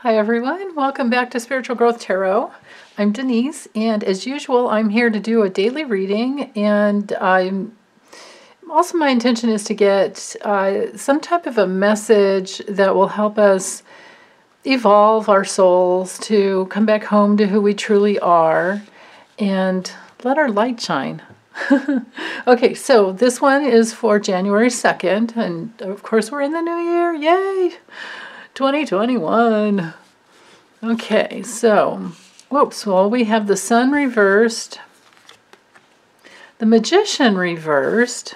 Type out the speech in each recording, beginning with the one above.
Hi everyone, welcome back to Spiritual Growth Tarot. I'm Denise, and as usual I'm here to do a daily reading, and my intention is to get some type of a message that will help us evolve our souls to come back home to who we truly are and let our light shine. Okay, so this one is for January 2nd, and of course we're in the new year, yay! 2021. Okay, so, well, we have the Sun reversed, the Magician reversed,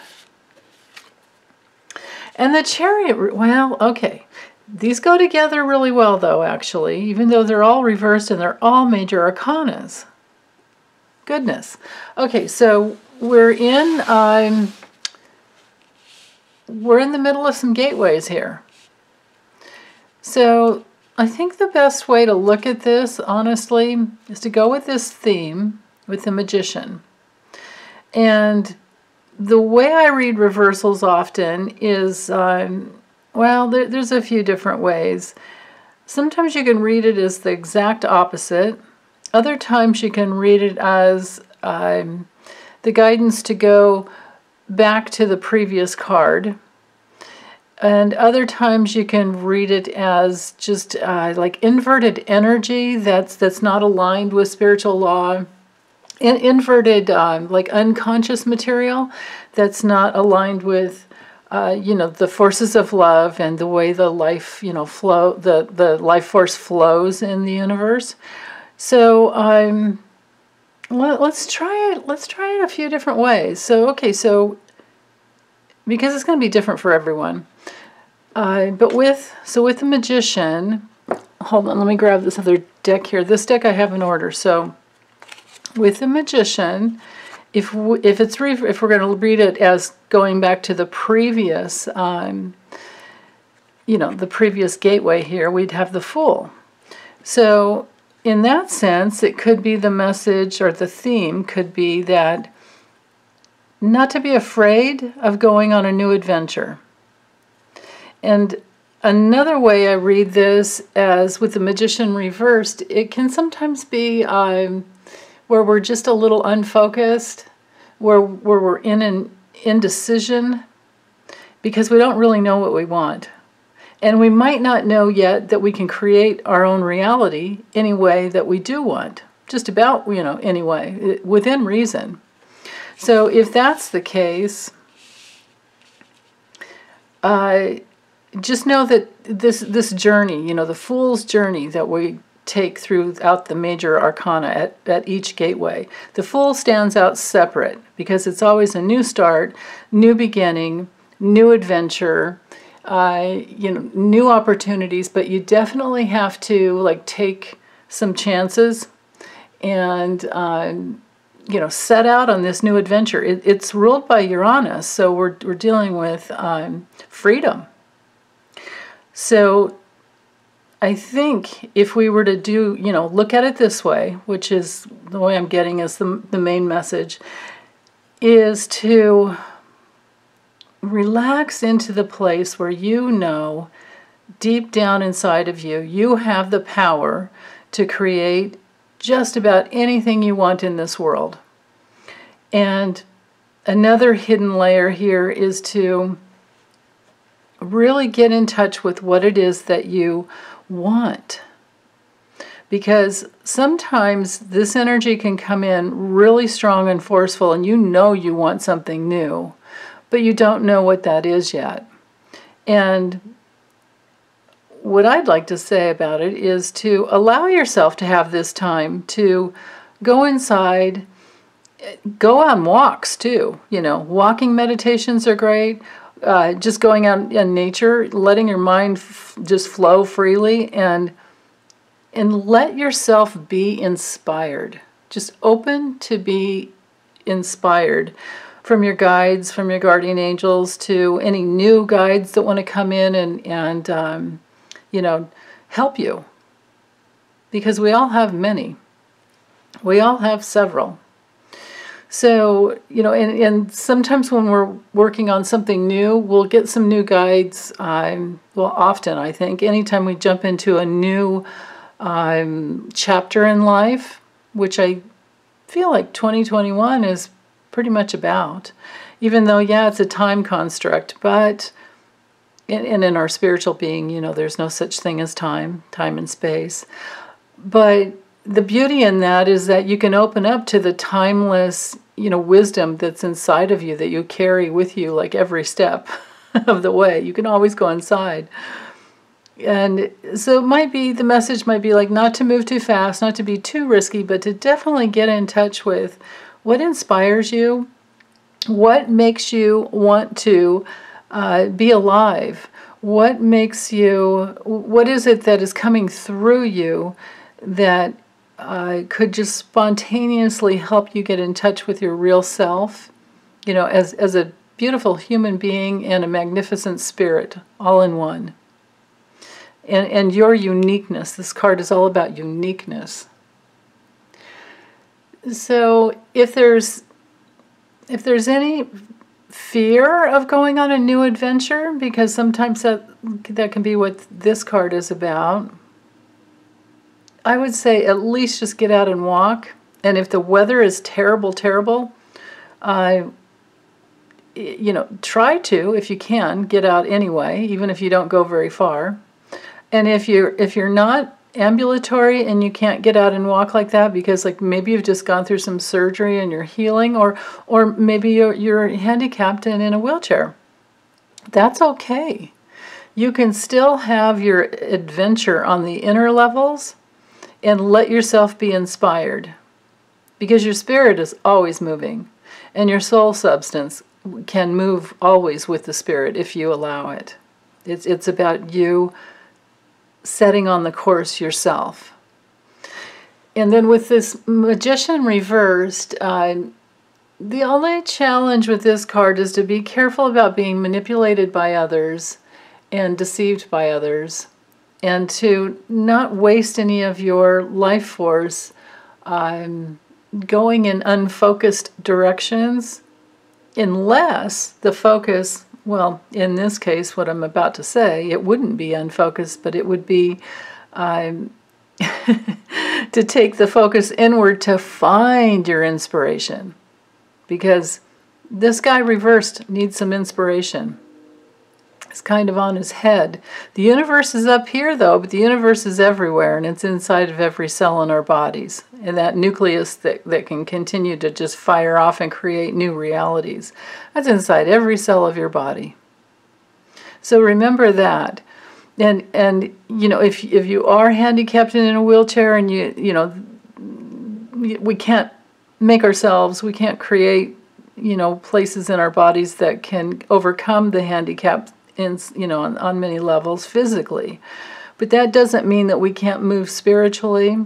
and the Chariot, well, okay. These go together really well, though, actually, even though they're all reversed and they're all major arcanas. Goodness. Okay, so we're in the middle of some gateways here. So I think the best way to look at this, honestly, is to go with this theme, with the Magician. And the way I read reversals often is, there's a few different ways. Sometimes you can read it as the exact opposite. Other times you can read it as the guidance to go back to the previous card. And other times you can read it as just like inverted energy that's not aligned with spiritual law. Inverted, like unconscious material that's not aligned with, the forces of love and the way the life, the life force flows in the universe. So let's try it. Let's try it a few different ways. So because it's going to be different for everyone. But with the Magician, hold on, let me grab this other deck here. This deck I have in order. So with the Magician, if we're going to read it as going back to the previous, the previous gateway here, we'd have the Fool. So in that sense, it could be the message, or the theme could be that not to be afraid of going on a new adventure. And another way I read this, as with the Magician reversed, it can sometimes be where we're just a little unfocused, where we're in an indecision because we don't really know what we want. And we might not know yet that we can create our own reality any way that we do want. Just about, anyway, within reason. So if that's the case, just know that this journey, the Fool's journey that we take throughout the major arcana at each gateway, the Fool stands out separate because it's always a new start, new beginning, new adventure, new opportunities, but you definitely have to take some chances and set out on this new adventure. It's ruled by Uranus, so we're dealing with freedom. So I think if we were to do, look at it this way, which is the way I'm getting as the main message, is to relax into the place where deep down inside of you, you have the power to create just about anything you want in this world. And another hidden layer here is to really get in touch with what it is that you want. Because sometimes this energy can come in really strong and forceful, and you want something new, but you don't know what that is yet. And what I'd like to say about it is to allow yourself to have this time to go inside, go on walks too. Walking meditations are great. Just going out in nature, letting your mind just flow freely, and let yourself be inspired. Just open to be inspired from your guides, from your guardian angels, to any new guides that want to come in and help you. Because we all have many. We all have several. So, and sometimes when we're working on something new, we'll get some new guides. Well, often, I think, anytime we jump into a new chapter in life, which I feel like 2021 is pretty much about, even though, yeah, it's a time construct, but in our spiritual being, there's no such thing as time and space. But the beauty in that is that you can open up to the timeless, wisdom that's inside of you that you carry with you like every step of the way. You can always go inside. And so the message might be like not to move too fast, not to be too risky, but to definitely get in touch with what inspires you, what makes you want to be alive, what is it that is coming through you that could just spontaneously help you get in touch with your real self, as a beautiful human being and a magnificent spirit all in one. And your uniqueness. This card is all about uniqueness. So if there's any fear of going on a new adventure, because sometimes that can be what this card is about, I would say at least just get out and walk. And if the weather is terrible, try to, if you can, get out anyway, even if you don't go very far. And if you're not ambulatory and you can't get out and walk like that because like maybe you've just gone through some surgery and you're healing, or maybe you're handicapped and in a wheelchair, that's okay. You can still have your adventure on the inner levels and let yourself be inspired, because your spirit is always moving and your soul substance can move always with the spirit if you allow it. It's about you setting on the course yourself. And then with this Magician reversed, the only challenge with this card is to be careful about being manipulated by others and deceived by others, and to not waste any of your life force going in unfocused directions, unless the focus, well, in this case, what I'm about to say, it wouldn't be unfocused, but it would be to take the focus inward to find your inspiration. Because this guy reversed needs some inspiration. It's kind of on his head. The universe is up here, though, but the universe is everywhere, and it's inside of every cell in our bodies. And that nucleus that can continue to just fire off and create new realities, that's inside every cell of your body. So remember that. And if you are handicapped and in a wheelchair, and we can't make ourselves, we can't create, places in our bodies that can overcome the handicap on many levels physically. But that doesn't mean that we can't move spiritually,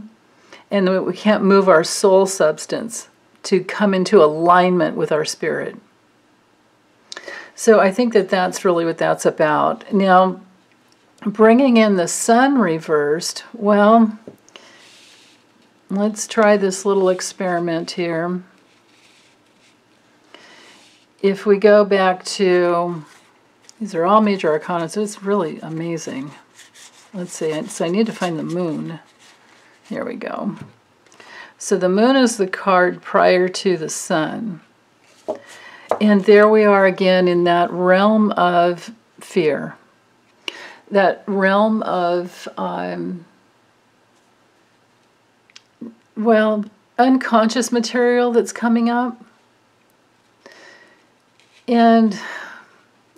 and that we can't move our soul substance to come into alignment with our spirit. So I think that that's really what that's about. Now, bringing in the sun reversed, well, let's try this little experiment here. If we go back to, these are all major arcana, so it's really amazing. Let's see, so I need to find the moon. Here we go. So the moon is the card prior to the sun. And there we are again in that realm of fear. That realm of, unconscious material that's coming up. And,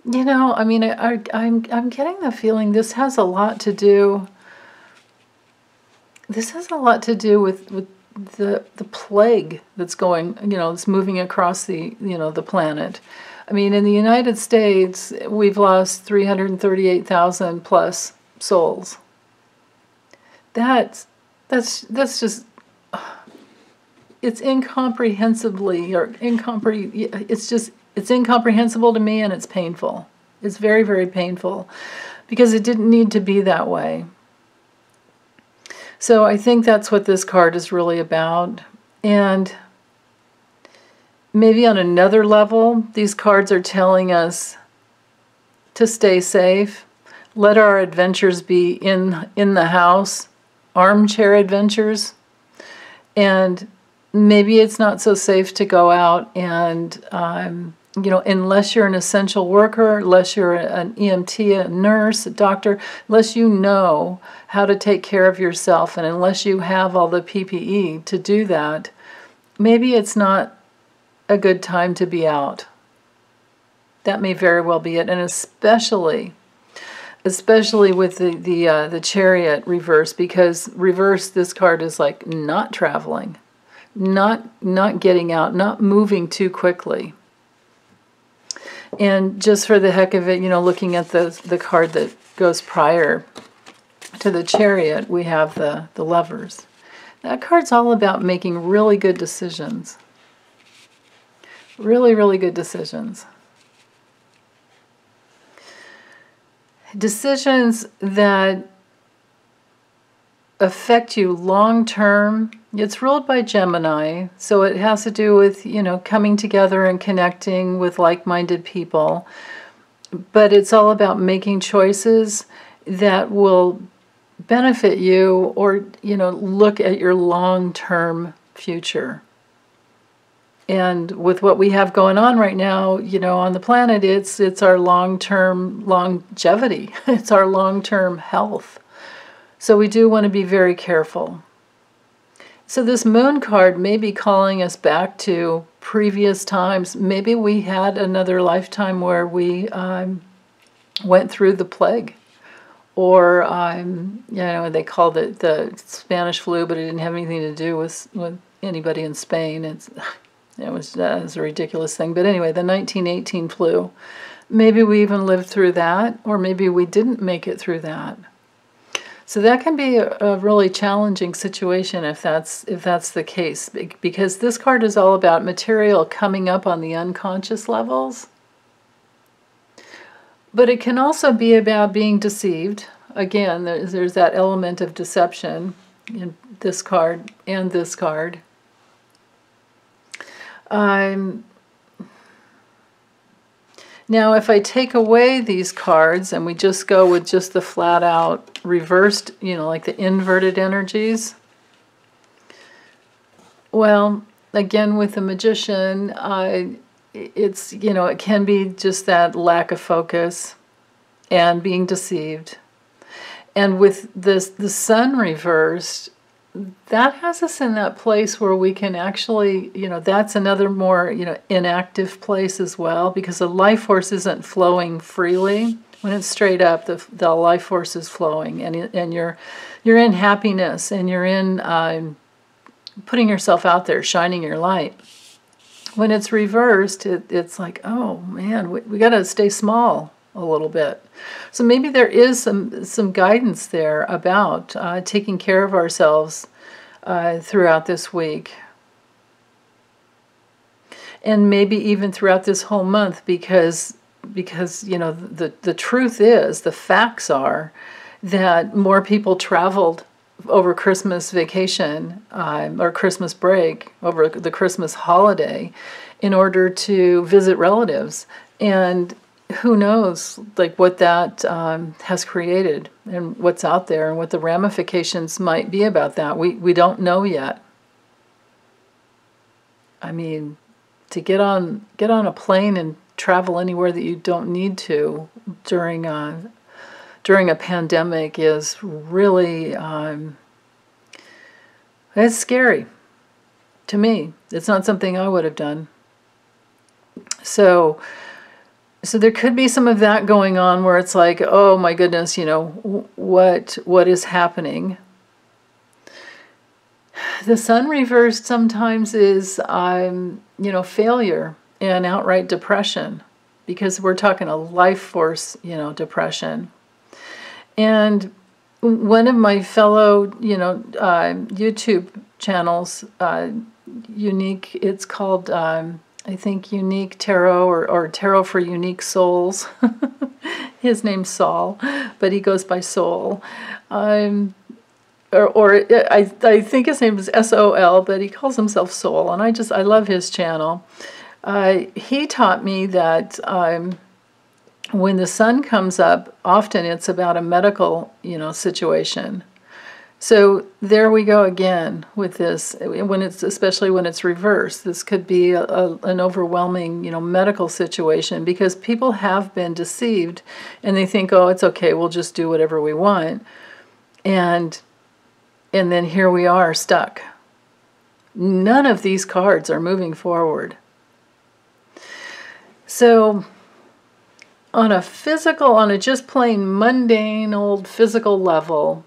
I'm getting the feeling this has a lot to do. This has a lot to do with the plague that's going, it's moving across the planet. I mean, in the United States, we've lost 338,000 plus souls. That's just, it's it's incomprehensible to me, and it's painful. It's very, very painful, because it didn't need to be that way. So I think that's what this card is really about. And maybe on another level, these cards are telling us to stay safe. Let our adventures be in the house, armchair adventures. And maybe it's not so safe to go out and, unless you're an essential worker, unless you're an EMT, a nurse, a doctor, unless you know how to take care of yourself, and unless you have all the PPE to do that, maybe it's not a good time to be out. That may very well be it, and especially with the Chariot reverse, because reverse, this card is like not traveling, not getting out, not moving too quickly. And just for the heck of it, looking at the card that goes prior to the Chariot, we have the Lovers. That card's all about making really good decisions. Really, really good decisions. Decisions that affect you long term. It's ruled by Gemini, so it has to do with, coming together and connecting with like-minded people. But it's all about making choices that will benefit you, or, look at your long-term future. And with what we have going on right now, on the planet, it's our long-term longevity. It's our long-term health. So we do want to be very careful. So this Moon card may be calling us back to previous times. Maybe we had another lifetime where we went through the plague. Or, they called it the Spanish flu, but it didn't have anything to do with anybody in Spain. That was a ridiculous thing. But anyway, the 1918 flu. Maybe we even lived through that, or maybe we didn't make it through that. So that can be a really challenging situation if that's the case, because this card is all about material coming up on the unconscious levels. But it can also be about being deceived. Again, there's that element of deception in this card and this card. Now, if I take away these cards and we just go with just the flat-out reversed, like the inverted energies, well, again, with the Magician, it's, it can be just that lack of focus and being deceived. And with the Sun reversed, that has us in that place where we can actually, that's another more, inactive place as well, because the life force isn't flowing freely. When it's straight up, the life force is flowing, and you're in happiness, and you're in putting yourself out there, shining your light. When it's reversed, it's like, oh man, we got to stay small a little bit. So maybe there is some guidance there about taking care of ourselves throughout this week. And maybe even throughout this whole month, because the truth is, the facts are that more people traveled over Christmas vacation or Christmas break, over the Christmas holiday, in order to visit relatives. And who knows, what that has created, and what's out there, and what the ramifications might be about that. We don't know yet. I mean, to get on a plane and travel anywhere that you don't need to during a pandemic is really it's scary to me. It's not something I would have done. So there could be some of that going on, where it's like, oh my goodness, what is happening? The Sun reversed sometimes is, failure and outright depression, because we're talking a life force, depression. And one of my fellow, YouTube channels, Unique, it's called, I think, Unique Tarot, or Tarot for Unique Souls. His name's Saul, but he goes by Soul. I think his name is S-O-L, but he calls himself Soul, and I love his channel. He taught me that when the sun comes up, often it's about a medical, situation. So there we go again with this. Especially when it's reversed, this could be an overwhelming, medical situation, because people have been deceived, and they think, oh, it's okay, we'll just do whatever we want, and then here we are stuck. None of these cards are moving forward. So on a just plain mundane old physical level,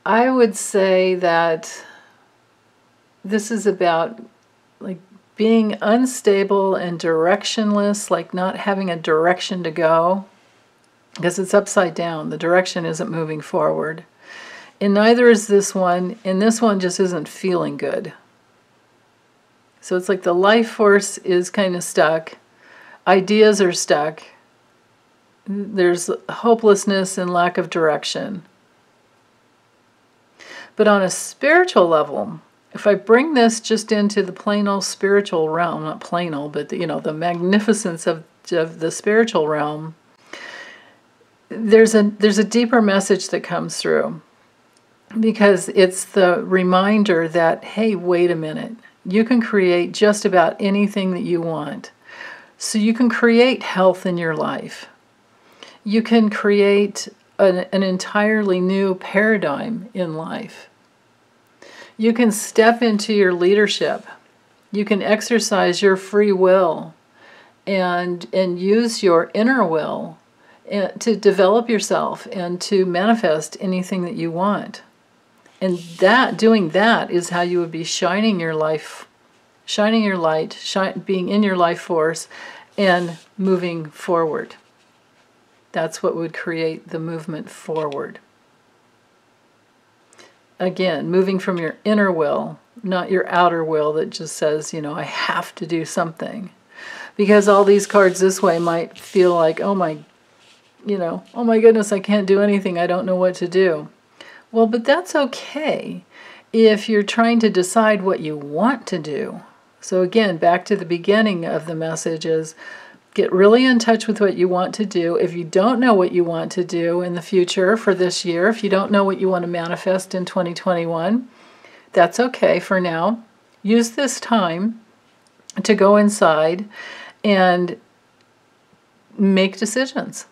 I would say that this is about like being unstable and directionless, like not having a direction to go, because it's upside down. The direction isn't moving forward. And neither is this one, and this one just isn't feeling good. So it's like the life force is kind of stuck. Ideas are stuck. There's hopelessness and lack of direction. But on a spiritual level, if I bring this just into the plain old spiritual realm, not plain old, but the magnificence of the spiritual realm, there's a deeper message that comes through, because it's the reminder that, hey, wait a minute, you can create just about anything that you want. So you can create health in your life. You can create an entirely new paradigm in life. You can step into your leadership. You can exercise your free will and use your inner will to develop yourself and to manifest anything that you want. And doing that is how you would be shining your life, shining your light, being in your life force and moving forward. That's what would create the movement forward. Again, moving from your inner will, not your outer will that just says, I have to do something. Because all these cards this way might feel like, oh my goodness, I can't do anything. I don't know what to do. Well, but that's okay if you're trying to decide what you want to do. So again, back to the beginning of the message is, get really in touch with what you want to do. If you don't know what you want to do in the future for this year, if you don't know what you want to manifest in 2021, that's okay for now. Use this time to go inside and make decisions.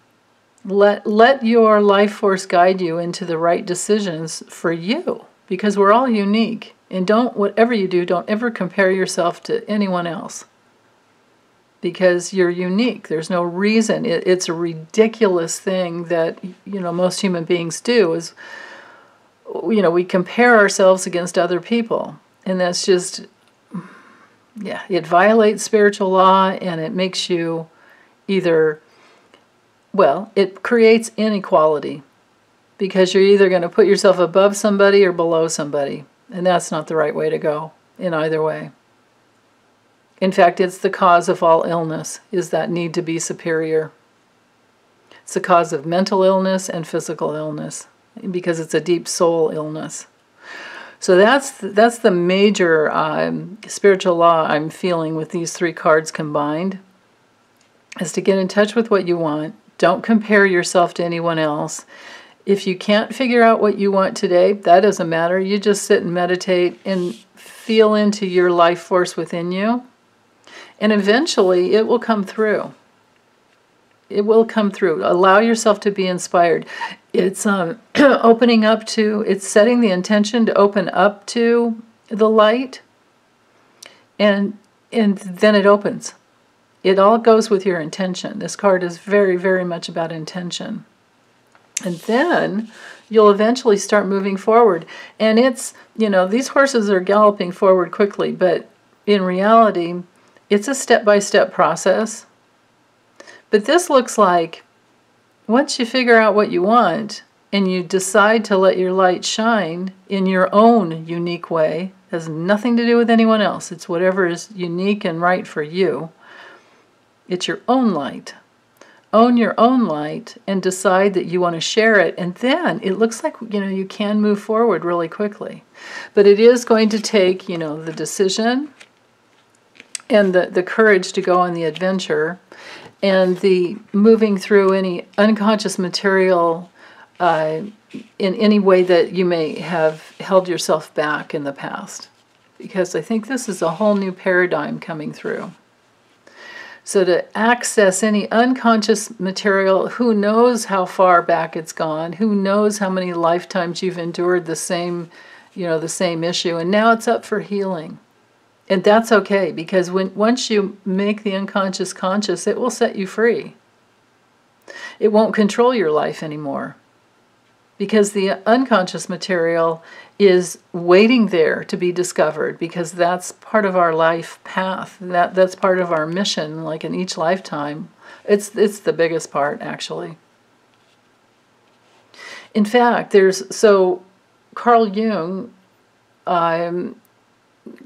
Let your life force guide you into the right decisions for you, because we're all unique. And whatever you do, don't ever compare yourself to anyone else, because you're unique. There's no reason. It's a ridiculous thing that most human beings do is we compare ourselves against other people, and that's just it violates spiritual law, and it makes you it creates inequality, because you're either going to put yourself above somebody or below somebody, and that's not the right way to go in either way. In fact, it's the cause of all illness, is that need to be superior. It's the cause of mental illness and physical illness, because it's a deep soul illness. So that's the major spiritual law I'm feeling with these three cards combined, is to get in touch with what you want. Don't compare yourself to anyone else. If you can't figure out what you want today, that doesn't matter. You just sit and meditate and feel into your life force within you. And eventually it will come through. It will come through. Allow yourself to be inspired. It's opening up to, it's setting the intention to open up to the light, and then it opens. It all goes with your intention. This card is very, very much about intention. And then you'll eventually start moving forward. And it's, these horses are galloping forward quickly, but in reality, it's a step-by-step process. But this looks like once you figure out what you want and you decide to let your light shine in your own unique way, it has nothing to do with anyone else. It's whatever is unique and right for you. It's your own light. Own your own light and decide that you want to share it. And then it looks like, you can move forward really quickly. But it is going to take, the decision and the courage to go on the adventure, and the moving through any unconscious material in any way that you may have held yourself back in the past. Because I think this is a whole new paradigm coming through. So to access any unconscious material, who knows how far back it's gone, who knows how many lifetimes you've endured the same issue, and now it's up for healing. And that's okay, because once you make the unconscious conscious, it will set you free. It won't control your life anymore, because the unconscious material is waiting there to be discovered, because that's part of our life path. That's part of our mission, like in each lifetime. It's the biggest part, actually. In fact,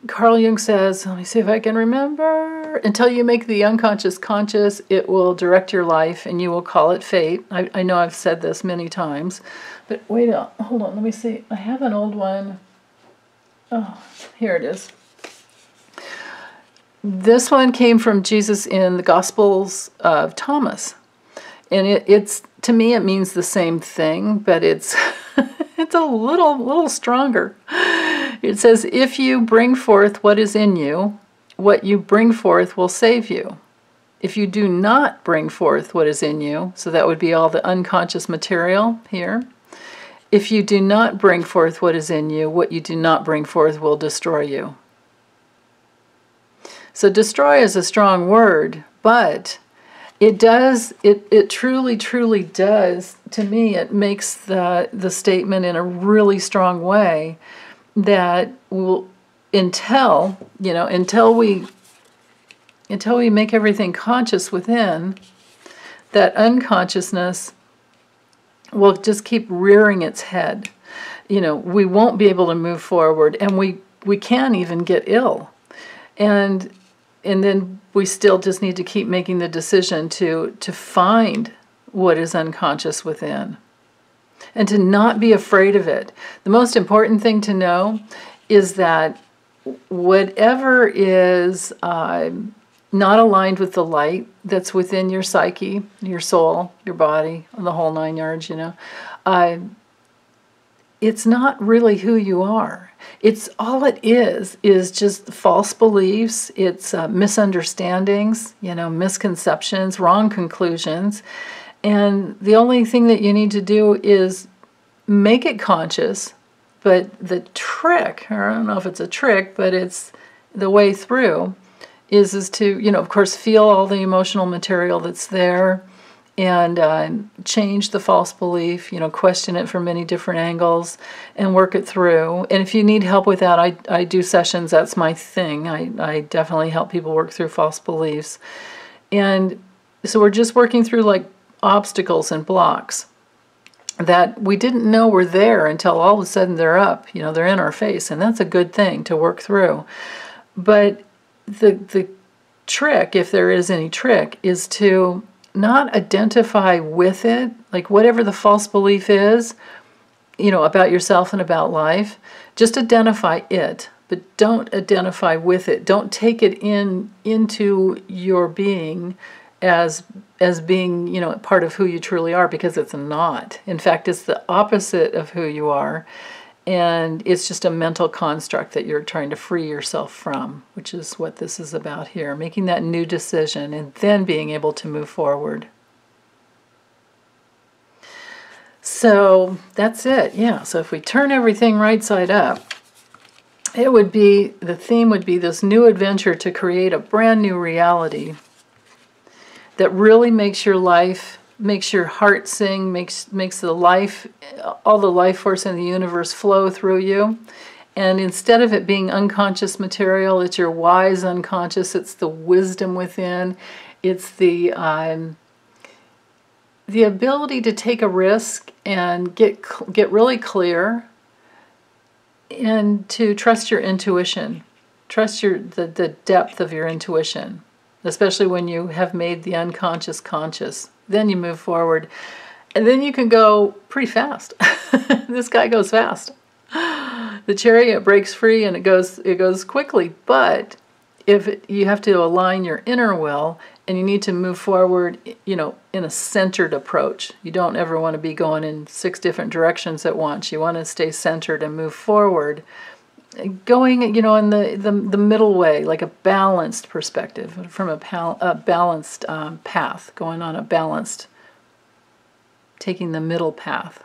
Carl Jung says, let me see if I can remember, until you make the unconscious conscious, it will direct your life and you will call it fate. I know I've said this many times, but wait, hold on, let me see. I have an old one. Oh, here it is. This one came from Jesus in the Gospels of Thomas. And it's to me, it means the same thing, but it's it's a little stronger. It says, if you bring forth what is in you, what you bring forth will save you. If you do not bring forth what is in you, so that would be all the unconscious material here. If you do not bring forth what is in you, what you do not bring forth will destroy you. So destroy is a strong word, but it truly does, to me, it makes the statement in a really strong way that until we make everything conscious within, that unconsciousness will just keep rearing its head. We won't be able to move forward, and we can even get ill. And then we still just need to keep making the decision to find what is unconscious within, and to not be afraid of it. The most important thing to know is that whatever is not aligned with the light that's within your psyche, your soul, your body, the whole 9 yards, it's not really who you are. It's all it is just false beliefs, it's misunderstandings, misconceptions, wrong conclusions. And the only thing that you need to do is make it conscious. But the trick, or I don't know if it's a trick, but it's the way through, is to, of course, feel all the emotional material that's there, and change the false belief, question it from many different angles and work it through. And if you need help with that, I do sessions. That's my thing. I definitely help people work through false beliefs. And so we're just working through like obstacles and blocks that we didn't know were there until all of a sudden they're up, they're in our face. And that's a good thing to work through. But the trick, if there is any trick, is to not identify with it, like whatever the false belief is, about yourself and about life. Just identify it, but don't identify with it. Don't take it into your being as being, part of who you truly are, because it's not. In fact, it's the opposite of who you are. And it's just a mental construct that you're trying to free yourself from, which is what this is about here. Making that new decision and then being able to move forward. So that's it. Yeah. So if we turn everything right side up, the theme would be this new adventure to create a brand new reality that really makes your life, makes your heart sing, makes the life, all the life force in the universe flow through you. And instead of it being unconscious material, it's your wise unconscious, it's the wisdom within, it's the ability to take a risk and get really clear, and to trust your intuition, trust the depth of your intuition, especially when you have made the unconscious conscious. Then you move forward, and then you can go pretty fast. This guy goes fast. The chariot breaks free, and it goes quickly. But you have to align your inner will, and you need to move forward, in a centered approach. You don't ever want to be going in 6 different directions at once. You want to stay centered and move forward, going, in the middle way, like a balanced perspective, from a balanced path, going on a balanced, taking the middle path.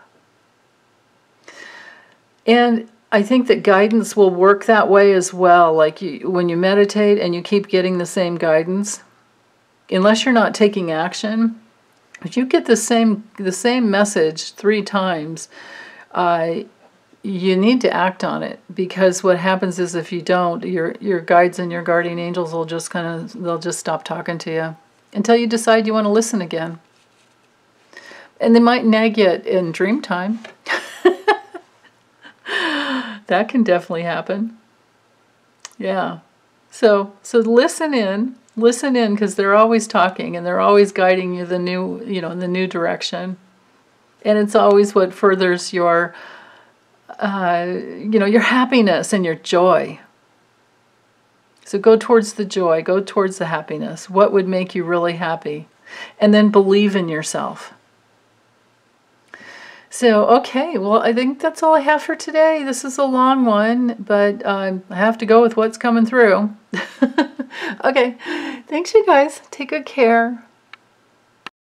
And I think that guidance will work that way as well. Like when you meditate and you keep getting the same guidance, unless you're not taking action, if you get the same message 3 times, you need to act on it, because what happens is if you don't, your guides and your guardian angels will just they'll just stop talking to you until you decide you want to listen again. And they might nag you in dream time. That can definitely happen. Yeah. So listen in, because they're always talking and they're always guiding you in the new direction. And it's always what furthers your happiness and your joy. So go towards the joy, go towards the happiness. What would make you really happy? And then believe in yourself. So, okay, well, I think that's all I have for today. This is a long one, but I have to go with what's coming through. Okay, thanks, you guys. Take good care.